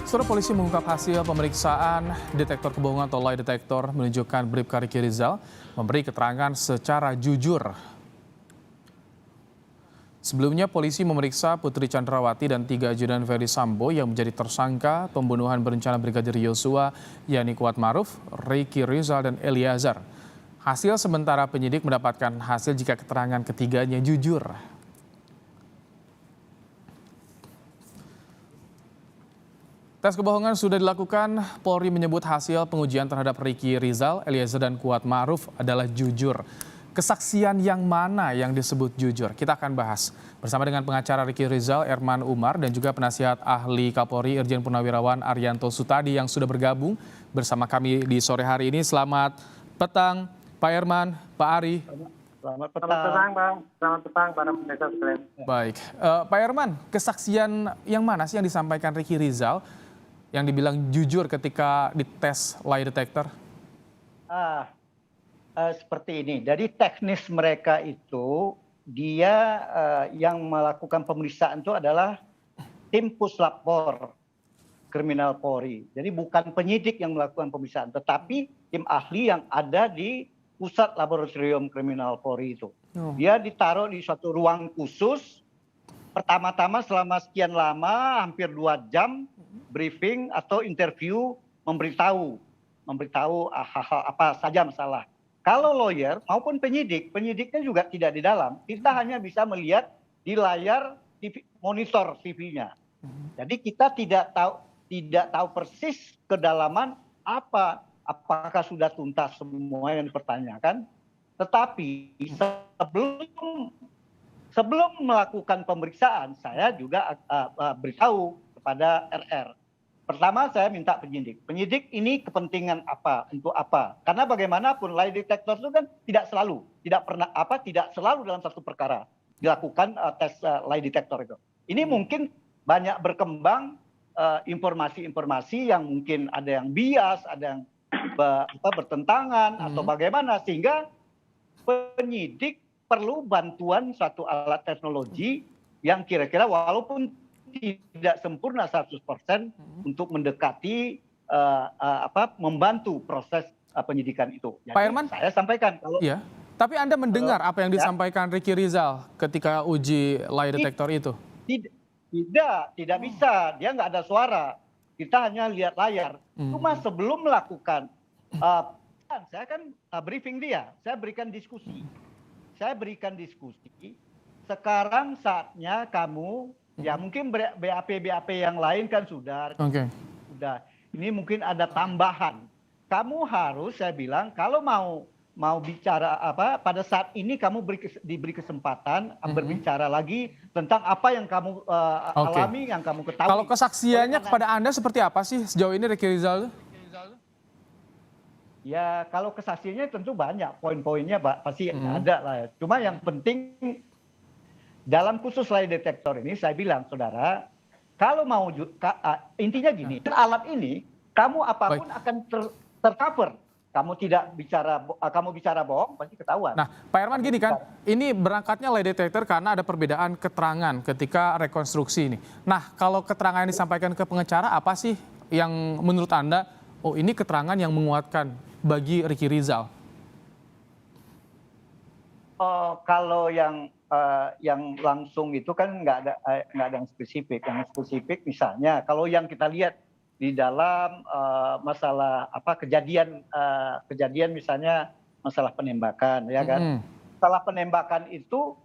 Saudara, polisi mengungkap hasil pemeriksaan detektor kebohongan atau lie detector menunjukkan Bribka Riki Rizal memberi keterangan secara jujur. Sebelumnya polisi memeriksa Putri Chandrawati dan 3 ajudan Ferdy Sambo yang menjadi tersangka pembunuhan berencana Brigadir Yosua, yakni Kuatmaruf, Riki Rizal, dan Eliezer. Hasil sementara penyidik mendapatkan hasil jika keterangan ketiganya jujur. Tes kebohongan sudah dilakukan. Polri menyebut hasil pengujian terhadap Riki Rizal, Eliezer, dan Kuatmaruf adalah jujur. Kesaksian yang mana yang disebut jujur? Kita akan bahas bersama dengan pengacara Riki Rizal, Erman Umar, dan juga penasihat ahli Kapolri Irjen Purnawirawan Arianto Sutadi yang sudah bergabung bersama kami di sore hari ini. Selamat petang, Pak Erman, Pak Ari. Selamat petang, Bang. Selamat petang para pemirsa sekalian. Baik, Pak Erman, kesaksian yang mana sih yang disampaikan Riki Rizal yang dibilang jujur ketika dites lie detector? Seperti ini. Jadi teknis mereka itu dia yang melakukan pemeriksaan itu adalah tim Puslapor Kriminal Polri. Jadi bukan penyidik yang melakukan pemeriksaan, tetapi tim ahli yang ada di Pusat Laboratorium Kriminal Polri itu. Dia ditaruh di suatu ruang khusus. Pertama-tama selama sekian lama, hampir 2 jam, briefing atau interview memberitahu hal-hal apa saja masalah. Kalau lawyer maupun penyidiknya juga tidak di dalam. Kita hanya bisa melihat di layar TV, monitor TV-nya. Jadi kita tidak tahu persis kedalaman apakah sudah tuntas semua yang dipertanyakan. Tetapi sebelum melakukan pemeriksaan, saya juga beritahu kepada RR. Pertama saya minta penyidik ini kepentingan apa, untuk apa? Karena bagaimanapun lie detector itu kan tidak selalu dalam satu perkara dilakukan tes lie detector itu. Ini mungkin banyak berkembang informasi-informasi yang mungkin ada yang bias, ada yang bertentangan atau bagaimana, sehingga penyidik perlu bantuan suatu alat teknologi yang kira-kira walaupun tidak sempurna 100% untuk mendekati membantu proses penyidikan itu. Jadi, Pak Erman, saya sampaikan kalau iya. Tapi Anda mendengar apa yang disampaikan Riki Rizal ketika uji lie detector itu? Tidak bisa. Dia nggak ada suara. Kita hanya lihat layar. Cuma sebelum melakukan, saya kan briefing dia, saya berikan diskusi. Sekarang saatnya kamu, ya mungkin BAP yang lain kan sudah. Ini mungkin ada tambahan. Kamu harus, saya bilang, kalau mau bicara pada saat ini kamu diberi kesempatan berbicara lagi tentang apa yang kamu alami, yang kamu ketahui. Kalau kesaksiannya kepada Anda seperti apa sih sejauh ini Riki Rizal? Ya kalau kesaksiannya tentu banyak, poin-poinnya pasti ada lah. Cuma yang penting dalam khusus lie detector ini saya bilang, saudara, kalau mau intinya gini, alat ini kamu apapun akan tercover. Kamu bicara bohong pasti ketahuan. Nah, Pak Erman gini kan, ini berangkatnya lie detector karena ada perbedaan keterangan ketika rekonstruksi ini. Nah, kalau keterangan yang disampaikan ke pengacara apa sih yang menurut Anda, oh ini keterangan yang menguatkan bagi Riki Rizal? Kalau yang langsung itu kan nggak ada yang spesifik. Yang spesifik misalnya kalau yang kita lihat di dalam masalah kejadian misalnya masalah penembakan, ya kan? Masalah penembakan itu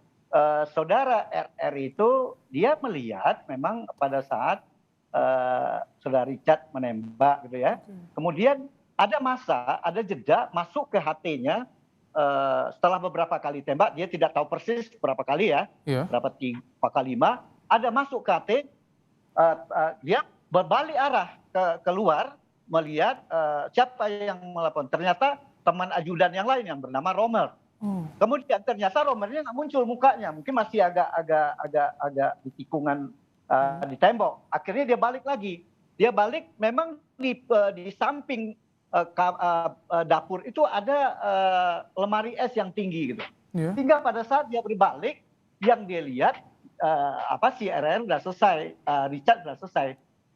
saudara RR itu dia melihat memang pada saat saudara Richard menembak gitu ya. Kemudian ada jeda masuk ke HT-nya. Setelah beberapa kali tembak, dia tidak tahu persis berapa kali ya, berapa 5, ada masuk ke HT, dia berbalik arah keluar melihat siapa yang melaporkan. Ternyata teman ajudan yang lain yang bernama Romer. Kemudian ternyata Romernya nggak muncul mukanya, mungkin masih agak di tikungan di tembok. Akhirnya dia balik lagi. Dia balik memang di samping dapur itu ada lemari es yang tinggi gitu. Sehingga pada saat dia berbalik, yang dia lihat si RR sudah selesai, Richard sudah selesai.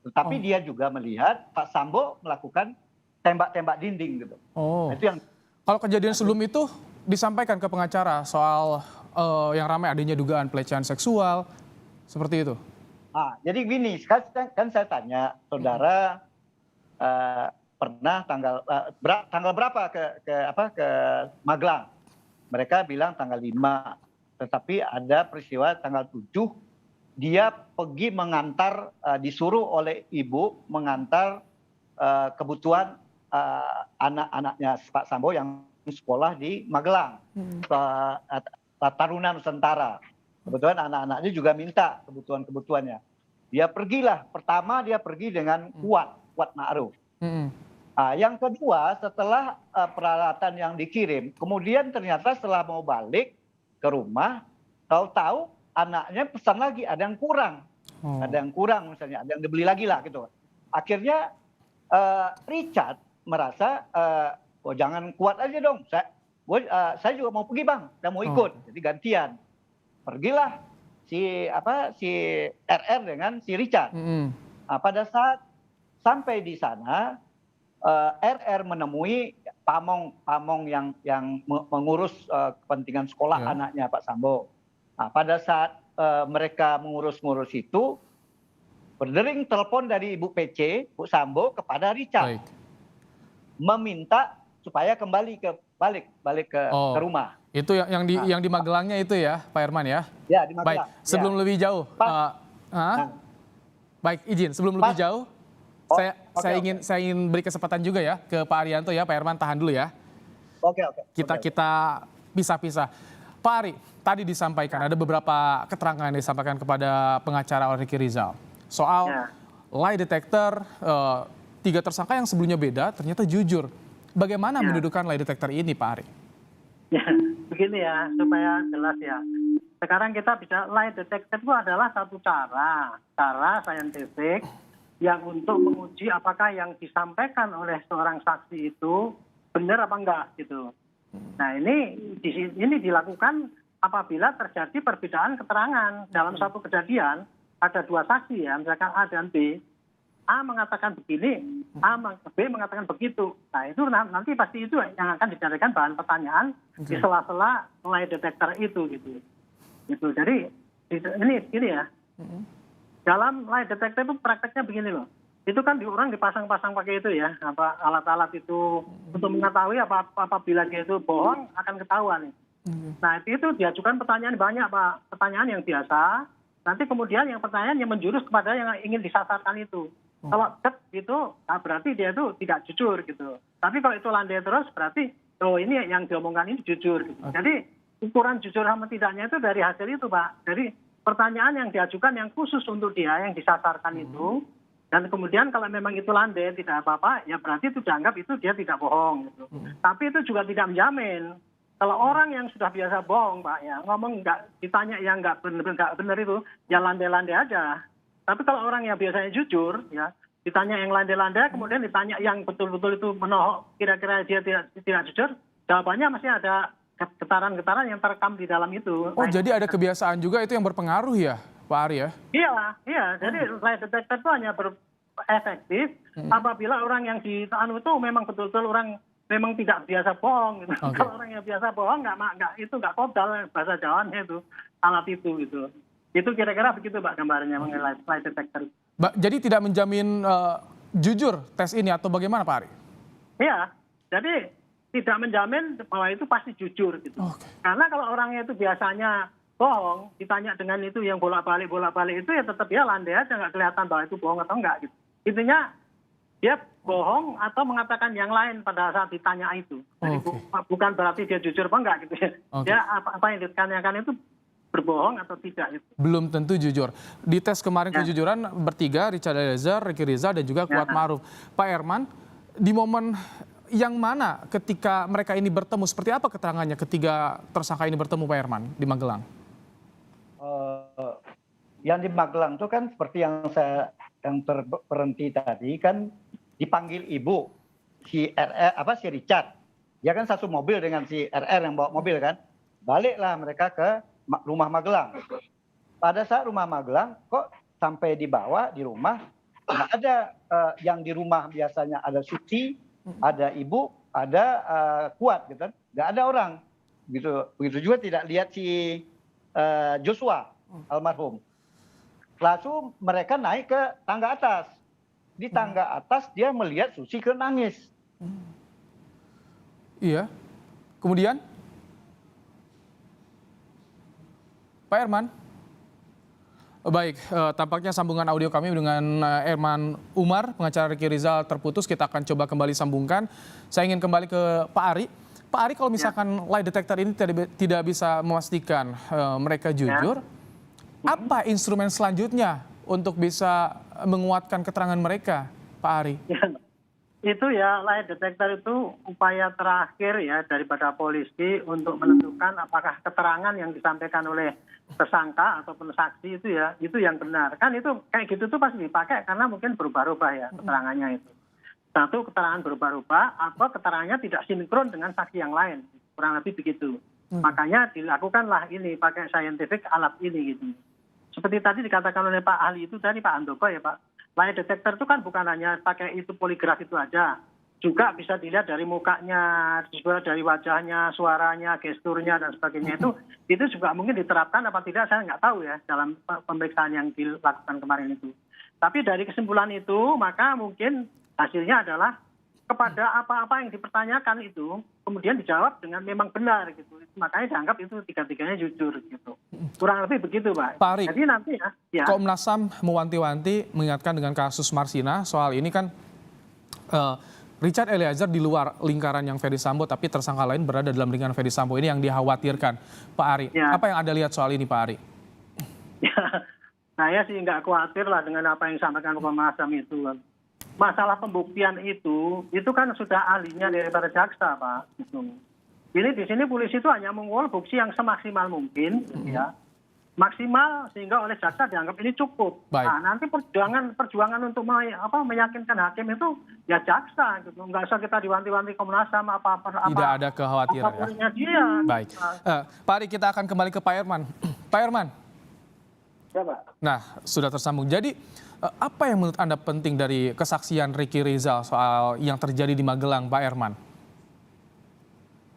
Tetapi dia juga melihat Pak Sambo melakukan tembak-tembak dinding gitu. Oh. Nah, itu yang Kalau kejadian sebelum itu disampaikan ke pengacara soal yang ramai adanya dugaan pelecehan seksual, seperti itu? jadi gini, kan saya tanya, saudara pernah tanggal berapa ke Magelang? Mereka bilang tanggal 5, tetapi ada peristiwa tanggal 7, dia pergi mengantar, disuruh oleh ibu mengantar kebutuhan anak-anaknya Pak Sambo yang sekolah di Magelang, Taruna Nusantara. Kebetulan anak-anaknya juga minta kebutuhan-kebutuhannya. Pertama dia pergi dengan Kuat Ma'ruf. Yang kedua, setelah peralatan yang dikirim, kemudian ternyata setelah mau balik ke rumah, tahu-tahu anaknya pesan lagi, ada yang kurang. Ada yang kurang misalnya, ada yang dibeli lagi lah gitu. Akhirnya Richard merasa, oh jangan Kuat aja dong, saya juga mau pergi bang, dan mau ikut, jadi gantian. Pergilah si RR dengan si Richard. Pada saat sampai di sana, RR menemui pamong yang mengurus kepentingan sekolah anaknya Pak Sambo. Pada saat mereka mengurus-ngurus itu, berdering telepon dari Ibu PC, Bu Sambo kepada Richard, meminta supaya kembali balik ke rumah. Itu yang di Magelangnya itu ya, Pak Herman ya? Ya, di Magelang. Baik, sebelum lebih jauh, baik izin sebelum lebih jauh, saya ingin beri kesempatan juga ya ke Pak Arianto ya, Pak Herman tahan dulu ya. Oke. Kita pisah-pisah. Pak Ari, tadi disampaikan ada beberapa keterangan yang disampaikan kepada pengacara oleh Ricky Rizal soal lie detector, 3 tersangka yang sebelumnya beda ternyata jujur. Bagaimana mendudukan lie detector ini, Pak Ari? Ya, begini ya, supaya jelas ya. Sekarang kita bisa lie detector itu adalah satu cara saintifik yang untuk menguji apakah yang disampaikan oleh seorang saksi itu benar apa enggak gitu. Nah ini dilakukan apabila terjadi perbedaan keterangan dalam satu kejadian, ada 2 saksi ya, misalkan A dan B. A mengatakan begini, B mengatakan begitu. Nah itu nanti pasti itu yang akan dijadikan bahan pertanyaan di sela-sela lie detector itu gitu. Jadi ini ya. Dalam lie detector itu prakteknya begini loh. Itu kan orang dipasang-pasang pakai itu ya, alat-alat itu untuk mengetahui apabila dia itu bohong akan ketahuan. Nah itu diajukan pertanyaan banyak Pak, pertanyaan yang biasa. Nanti kemudian yang pertanyaan yang menjurus kepada yang ingin disasarkan itu. Kalau gitu, nah berarti dia itu tidak jujur gitu. Tapi kalau itu landai terus berarti ini yang diomongkan ini jujur. Gitu. Jadi ukuran jujur sama tidaknya itu dari hasil itu Pak. Jadi pertanyaan yang diajukan yang khusus untuk dia yang disasarkan itu, dan kemudian kalau memang itu landai tidak apa-apa, ya berarti itu dianggap itu dia tidak bohong. Gitu. Tapi itu juga tidak menjamin. Kalau orang yang sudah biasa bohong Pak ya ngomong ditanya yang nggak benar itu, ya landai-landai aja. Tapi kalau orang yang biasanya jujur, ya ditanya yang landai-landai, kemudian ditanya yang betul-betul itu menohok, kira-kira dia tidak jujur, jawabannya masih ada getaran-getaran yang terekam di dalam itu. Oh, jadi ada kebiasaan juga itu yang berpengaruh ya, Pak Ari ya? Iya. Jadi lie detector itu hanya efektif apabila orang yang itu memang betul-betul orang memang tidak biasa bohong. Gitu. Kalau orang yang biasa bohong nggak kodal bahasa Jawanya itu alat itu gitu. Itu kira-kira begitu Pak gambarnya mengenai lie detector. Jadi tidak menjamin jujur tes ini atau bagaimana Pak Ari? Iya, jadi tidak menjamin bahwa itu pasti jujur gitu. Karena kalau orangnya itu biasanya bohong, ditanya dengan itu yang bolak-balik itu ya tetap ya landai aja nggak kelihatan bahwa itu bohong atau enggak gitu. Intinya dia bohong atau mengatakan yang lain pada saat ditanya itu. Jadi bukan berarti dia jujur apa enggak gitu ya. Dia apa yang ditanyakan itu berbohong atau tidak itu. Belum tentu jujur. Di tes kemarin kejujuran bertiga, Richard Eliezer, Ricky Rizal dan juga Kuat Ma'ruf. Pak Herman, di momen yang mana ketika mereka ini bertemu, seperti apa keterangannya ketiga tersangka ini bertemu Pak Herman di Magelang? Yang di Magelang itu kan seperti yang terberhenti tadi kan dipanggil ibu si Richard. Dia kan satu mobil dengan si RR yang bawa mobil kan. Baliklah mereka ke rumah Magelang. Pada saat rumah Magelang kok sampai dibawa di rumah nggak ada yang di rumah biasanya ada Suci, ada Ibu, ada Kuat, gitu kan. Nggak ada orang, gitu. Begitu juga tidak lihat si Joshua almarhum. Langsung mereka naik ke tangga atas. Di tangga atas dia melihat Suci nangis. Iya. Kemudian? Pak Herman? Baik, tampaknya sambungan audio kami dengan Herman Umar, pengacara Ricky Rizal terputus. Kita akan coba kembali sambungkan. Saya ingin kembali ke Pak Ari. Pak Ari, kalau misalkan lie detector ini tidak bisa memastikan mereka jujur, apa instrumen selanjutnya untuk bisa menguatkan keterangan mereka, Pak Ari? Itu ya, lie detector itu upaya terakhir ya daripada polisi untuk menentukan apakah keterangan yang disampaikan oleh tersangka ataupun saksi itu yang benar. Kan itu kayak gitu tuh pasti dipakai karena mungkin berubah-ubah ya keterangannya itu. Satu, keterangan berubah-ubah atau keterangannya tidak sinkron dengan saksi yang lain. Kurang lebih begitu. Makanya dilakukanlah ini pakai scientific alat ini gitu. Seperti tadi dikatakan oleh Pak ahli itu tadi, Pak Handoko ya Pak. Lie detector itu kan bukan hanya pakai itu poligraf itu aja. Juga bisa dilihat dari mukanya, juga dari wajahnya, suaranya, gesturnya, dan sebagainya. Itu juga mungkin diterapkan apa tidak, saya nggak tahu ya dalam pemeriksaan yang dilakukan kemarin itu. Tapi dari kesimpulan itu, maka mungkin hasilnya adalah kepada apa-apa yang dipertanyakan itu, kemudian dijawab dengan memang benar gitu. Makanya dianggap itu tiga-tiganya jujur gitu. Kurang lebih begitu, Pak. Pak Ari, jadi nanti ya. Komnas HAM mewanti-wanti mengingatkan dengan kasus Marsina soal ini kan Richard Eliezer di luar lingkaran yang Ferdy Sambo, tapi tersangka lain berada dalam lingkaran Ferdy Sambo, ini yang dikhawatirkan. Pak Ari, apa yang Anda lihat soal ini, Pak Ari? Ya, saya sih nggak khawatir lah dengan apa yang disampaikan Komnas HAM itu. Masalah pembuktian itu kan sudah ahlinya daripada jaksa, Pak. Ini di sini polisi itu hanya mengumpulkan bukti yang semaksimal mungkin, ya. Maksimal sehingga oleh jaksa dianggap ini cukup. Baik. Nah, nanti perjuangan untuk meyakinkan hakim itu ya jaksa gitu. Nggak usah kita diwanti-wanti Komnas HAM Tidak ada kekhawatiran ya. Dia. Baik. Pak Ari, kita akan kembali ke Pak Herman. Pak Herman. Ya, Pak. Nah, sudah tersambung. Jadi apa yang menurut Anda penting dari kesaksian Ricky Rizal soal yang terjadi di Magelang, Pak Herman?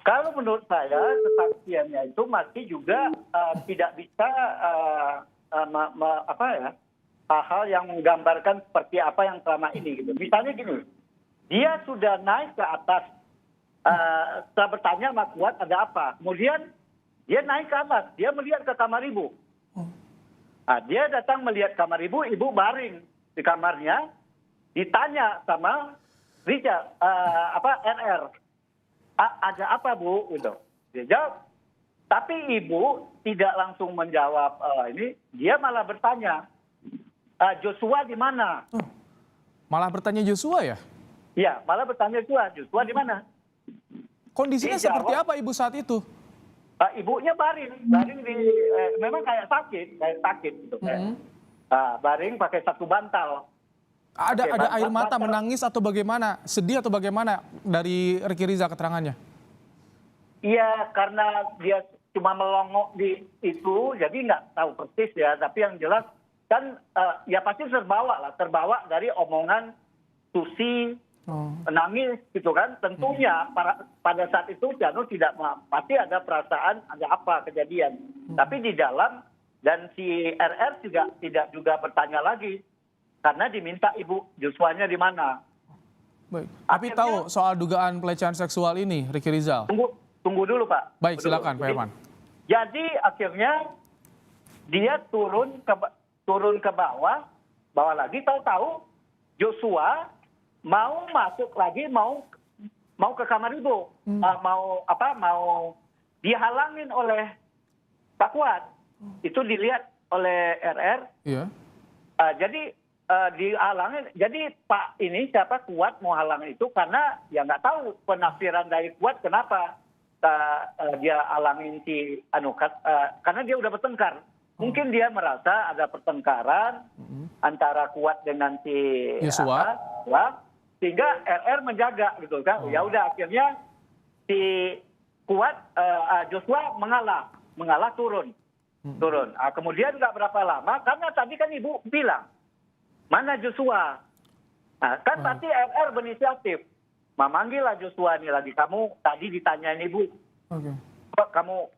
Kalau menurut saya kesaksiannya itu masih juga tidak bisa hal-hal yang menggambarkan seperti apa yang selama ini gitu. Misalnya gini, dia sudah naik ke atas, setelah bertanya sama Kuat ada apa, kemudian dia naik ke atas, dia melihat ke kamar ibu. Nah, dia datang melihat kamar ibu baring di kamarnya, ditanya sama Richard, RR. Ada apa Bu? Gitu. Dia jawab. Tapi ibu tidak langsung menjawab ini. Dia malah bertanya, Joshua di mana? Malah bertanya Joshua ya? Iya, malah bertanya Joshua di mana? Kondisinya seperti apa ibu saat itu? Ibunya baring di, memang kayak sakit gitu. Baring pakai satu bantal. Ada air mata menangis atau bagaimana? Sedih atau bagaimana dari Ricky Rizal keterangannya? Iya, karena dia cuma melongok di itu, jadi nggak tahu persis ya. Tapi yang jelas kan ya pasti terbawa dari omongan Susi, nangis gitu kan. Tentunya pada saat itu Jano tidak pasti ada perasaan ada apa kejadian. Tapi di dalam dan si RR tidak juga bertanya lagi. Karena diminta ibu Joshua-nya di mana. Baik. Tapi tahu soal dugaan pelecehan seksual ini, Ricky Rizal? Tunggu dulu, Pak. Baik, silakan Pak Herman. Jadi akhirnya dia turun ke bawah lagi, tahu-tahu Joshua mau masuk lagi, mau ke kamar ibu, mau dihalangin oleh Pak Kuat. Itu dilihat oleh RR. Iya. Jadi dihalangin. Jadi Pak ini siapa Kuat mau halangin itu karena ya nggak tahu penafsiran dari Kuat kenapa dia halangin si Anukat karena dia udah bertengkar. Mungkin dia merasa ada pertengkaran antara Kuat dengan si Joshua, sehingga RR menjaga gitu kan. Ya udah akhirnya si Kuat Joshua mengalah turun. Kemudian nggak berapa lama karena tadi kan ibu bilang mana Joshua? Nah, kan berarti RR berinisiatif. Memanggillah Joshua ini lagi. Kamu tadi ditanyain Ibu. Oke. Kamu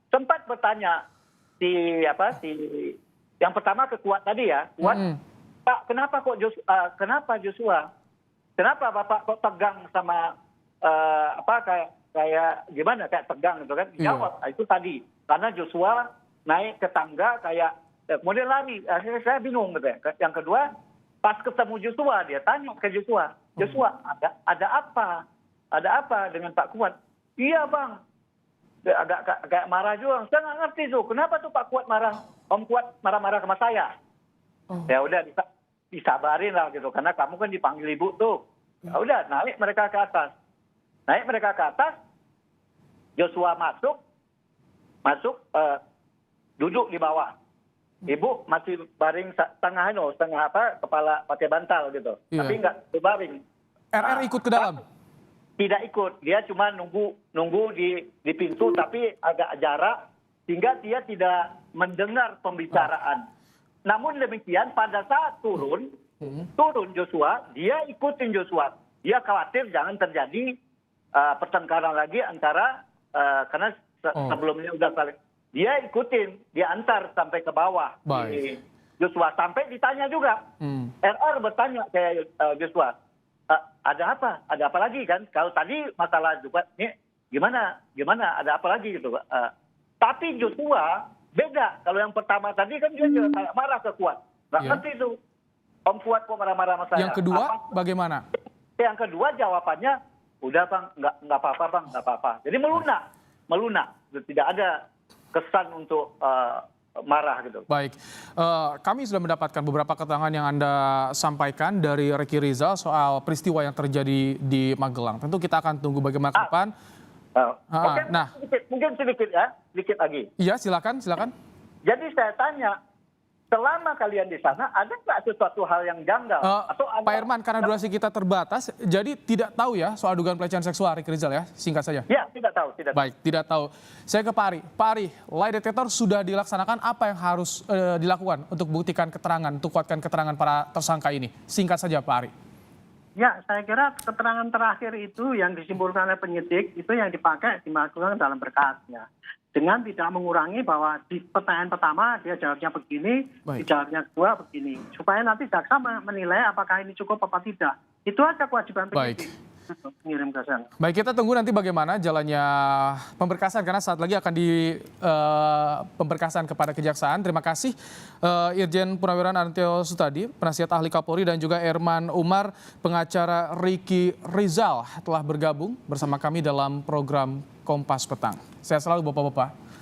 sempat bertanya si yang pertama ke Kuat tadi ya. Kuat, Pak, kenapa kok Joshua? Kenapa Bapak kok tegang sama kayak gimana, kayak tegang gitu kan? Jawab, itu tadi. Karena Joshua naik ke tangga kayak kemudian lari. Akhirnya saya bingung gitu ya. Yang kedua, pas ketemu Joshua, dia tanya ke Joshua, ada apa? Ada apa dengan Pak Kuat? Iya Bang. Agak kayak marah juga. Saya nggak ngerti tuh. Kenapa tuh Pak Kuat marah? Om Kuat marah-marah sama saya. Ya udah disabarin lah gitu. Karena kamu kan dipanggil Ibu tuh. Ya udah naik mereka ke atas. Joshua masuk duduk di bawah. Ibu masih baring setengah kepala pakai bantal gitu. Iya. Tapi nggak berbaring. RR ikut ke dalam? Tidak ikut. Dia cuma nunggu di pintu tapi agak jarak sehingga dia tidak mendengar pembicaraan. Namun demikian pada saat turun Joshua, dia ikutin Joshua. Dia khawatir jangan terjadi pertengkaran lagi antara karena sebelumnya udah saling. Dia ikutin, dia antar sampai ke bawah. Baik. Joshua sampai ditanya juga. RR bertanya ke Joshua, ada apa? Ada apa lagi kan? Kalau tadi masalah juga, ini gimana? Ada apa lagi gitu? Tapi Joshua beda. Kalau yang pertama tadi kan dia kayak marah ke Kuat. Nggak ngerti itu. Om Kuat kok marah-marah sama saya. Yang kedua bagaimana? Yang kedua jawabannya, udah Bang, nggak apa-apa Bang, nggak apa-apa. Jadi melunak. Tidak ada kesan untuk marah gitu. Baik, kami sudah mendapatkan beberapa keterangan yang Anda sampaikan dari Ricky Rizal soal peristiwa yang terjadi di Magelang. Tentu kita akan tunggu bagaimana ke depan. Oke, mungkin sedikit lagi. Iya, silakan. Jadi saya tanya, selama kalian di sana, ada nggak sesuatu hal yang janggal? Pak Herman, karena durasi kita terbatas, jadi tidak tahu ya soal dugaan pelecehan seksual Ricky Rizal ya, singkat saja. Ya, tidak tahu. Baik, tidak tahu. Saya ke Pak Ari. Pak Ari, lie detector sudah dilaksanakan, apa yang harus dilakukan untuk buktikan keterangan, untuk kuatkan keterangan para tersangka ini? Singkat saja Pak Ari. Ya, saya kira keterangan terakhir itu yang disimpulkan oleh penyidik itu yang dipakai dimasukkan dalam berkasnya. Dengan tidak mengurangi bahwa di pertanyaan pertama dia jawabnya begini, di jawabnya kedua begini. Supaya nanti jaksa menilai apakah ini cukup apa tidak. Itu aja kewajiban penyidik. Mengirim ke sana. Baik, kita tunggu nanti bagaimana jalannya pemberkasan karena saat lagi akan pemberkasan kepada kejaksaan. Terima kasih Irjen Purnawiran Antio Sutadi, penasihat ahli Kapolri, dan juga Herman Umar, pengacara Ricky Rizal telah bergabung bersama kami dalam program Kompas Petang. Sehat selalu Bapak-bapak.